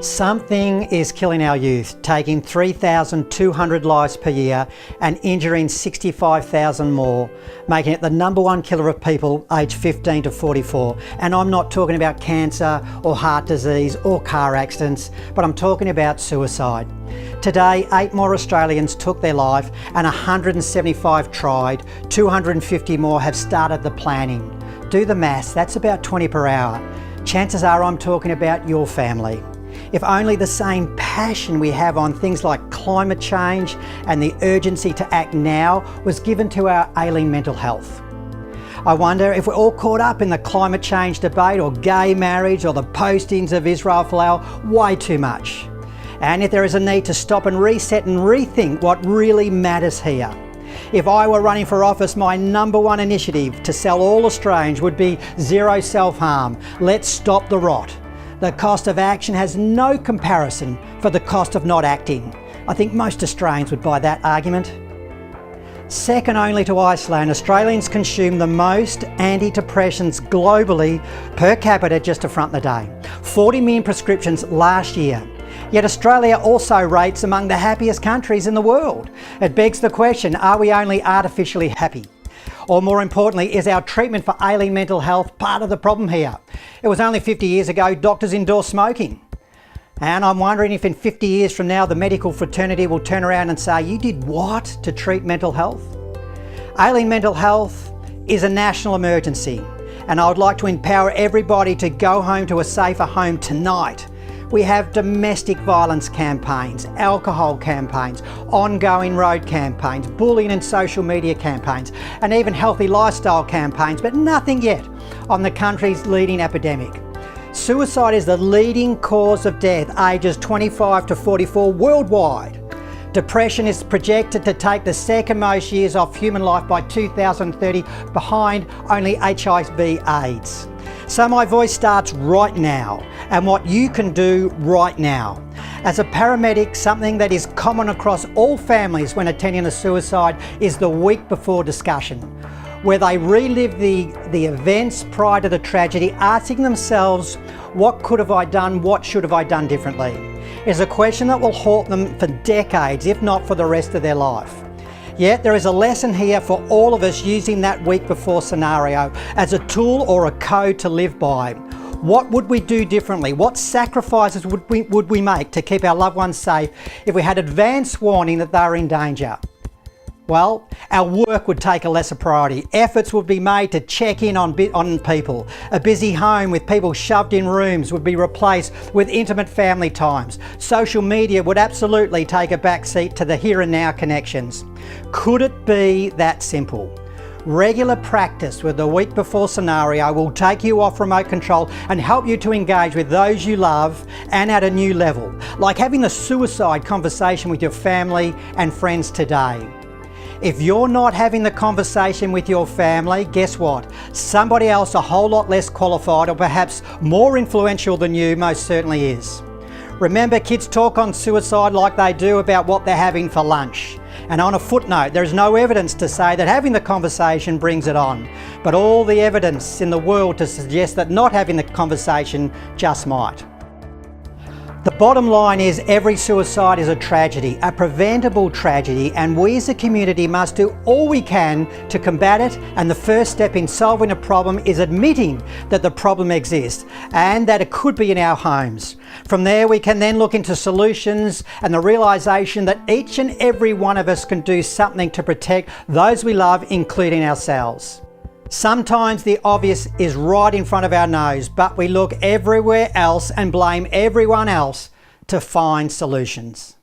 Something is killing our youth, taking 3,200 lives per year and injuring 65,000 more, making it the #1 killer of people aged 15 to 44. And I'm not talking about cancer or heart disease or car accidents, but I'm talking about suicide. Today, 8 more Australians took their life and 175 tried. 250 more have started the planning. Do the maths, that's about 20 per hour. Chances are I'm talking about your family. If only the same passion we have on things like climate change and the urgency to act now was given to our ailing mental health. I wonder if we're all caught up in the climate change debate or gay marriage or the postings of Israel Folau way too much. And if there is a need to stop and reset and rethink what really matters here. If I were running for office, my #1 initiative to sell all Australians would be zero self-harm. Let's stop the rot. The cost of action has no comparison for the cost of not acting. I think most Australians would buy that argument. Second only to Iceland, Australians consume the most antidepressants globally per capita just to front the day. 40 million prescriptions last year. Yet Australia also rates among the happiest countries in the world. It begs the question, are we only artificially happy? Or more importantly, is our treatment for ailing mental health part of the problem here? It was only 50 years ago doctors endorsed smoking. And I'm wondering if in 50 years from now the medical fraternity will turn around and say, you did what to treat mental health? Ailing mental health is a national emergency, and I would like to empower everybody to go home to a safer home tonight. We have domestic violence campaigns, alcohol campaigns, ongoing road campaigns, bullying and social media campaigns, and even healthy lifestyle campaigns, but nothing yet on the country's leading epidemic. Suicide is the leading cause of death ages 25 to 44 worldwide. Depression is projected to take the second most years off human life by 2030, behind only HIV/AIDS. So my voice starts right now, and what you can do right now. As a paramedic, something that is common across all families when attending a suicide is the week before discussion, where they relive the events prior to the tragedy, asking themselves, what could have I done, what should have I done differently? It's a question that will haunt them for decades, if not for the rest of their life. Yet there is a lesson here for all of us using that week before scenario as a tool or a code to live by. What would we do differently? What sacrifices would we make to keep our loved ones safe if we had advance warning that they were in danger? Well, our work would take a lesser priority. Efforts would be made to check in on people. A busy home with people shoved in rooms would be replaced with intimate family times. Social media would absolutely take a back seat to the here and now connections. Could it be that simple? Regular practice with the week before scenario will take you off remote control and help you to engage with those you love and at a new level, like having the suicide conversation with your family and friends today. If you're not having the conversation with your family, guess what? Somebody else a whole lot less qualified or perhaps more influential than you most certainly is. Remember, kids talk on suicide like they do about what they're having for lunch. And on a footnote, there is no evidence to say that having the conversation brings it on, but all the evidence in the world to suggest that not having the conversation just might. The bottom line is every suicide is a tragedy, a preventable tragedy, and we as a community must do all we can to combat it, and the first step in solving a problem is admitting that the problem exists and that it could be in our homes. From there we can then look into solutions and the realisation that each and every one of us can do something to protect those we love, including ourselves. Sometimes the obvious is right in front of our nose, but we look everywhere else and blame everyone else to find solutions.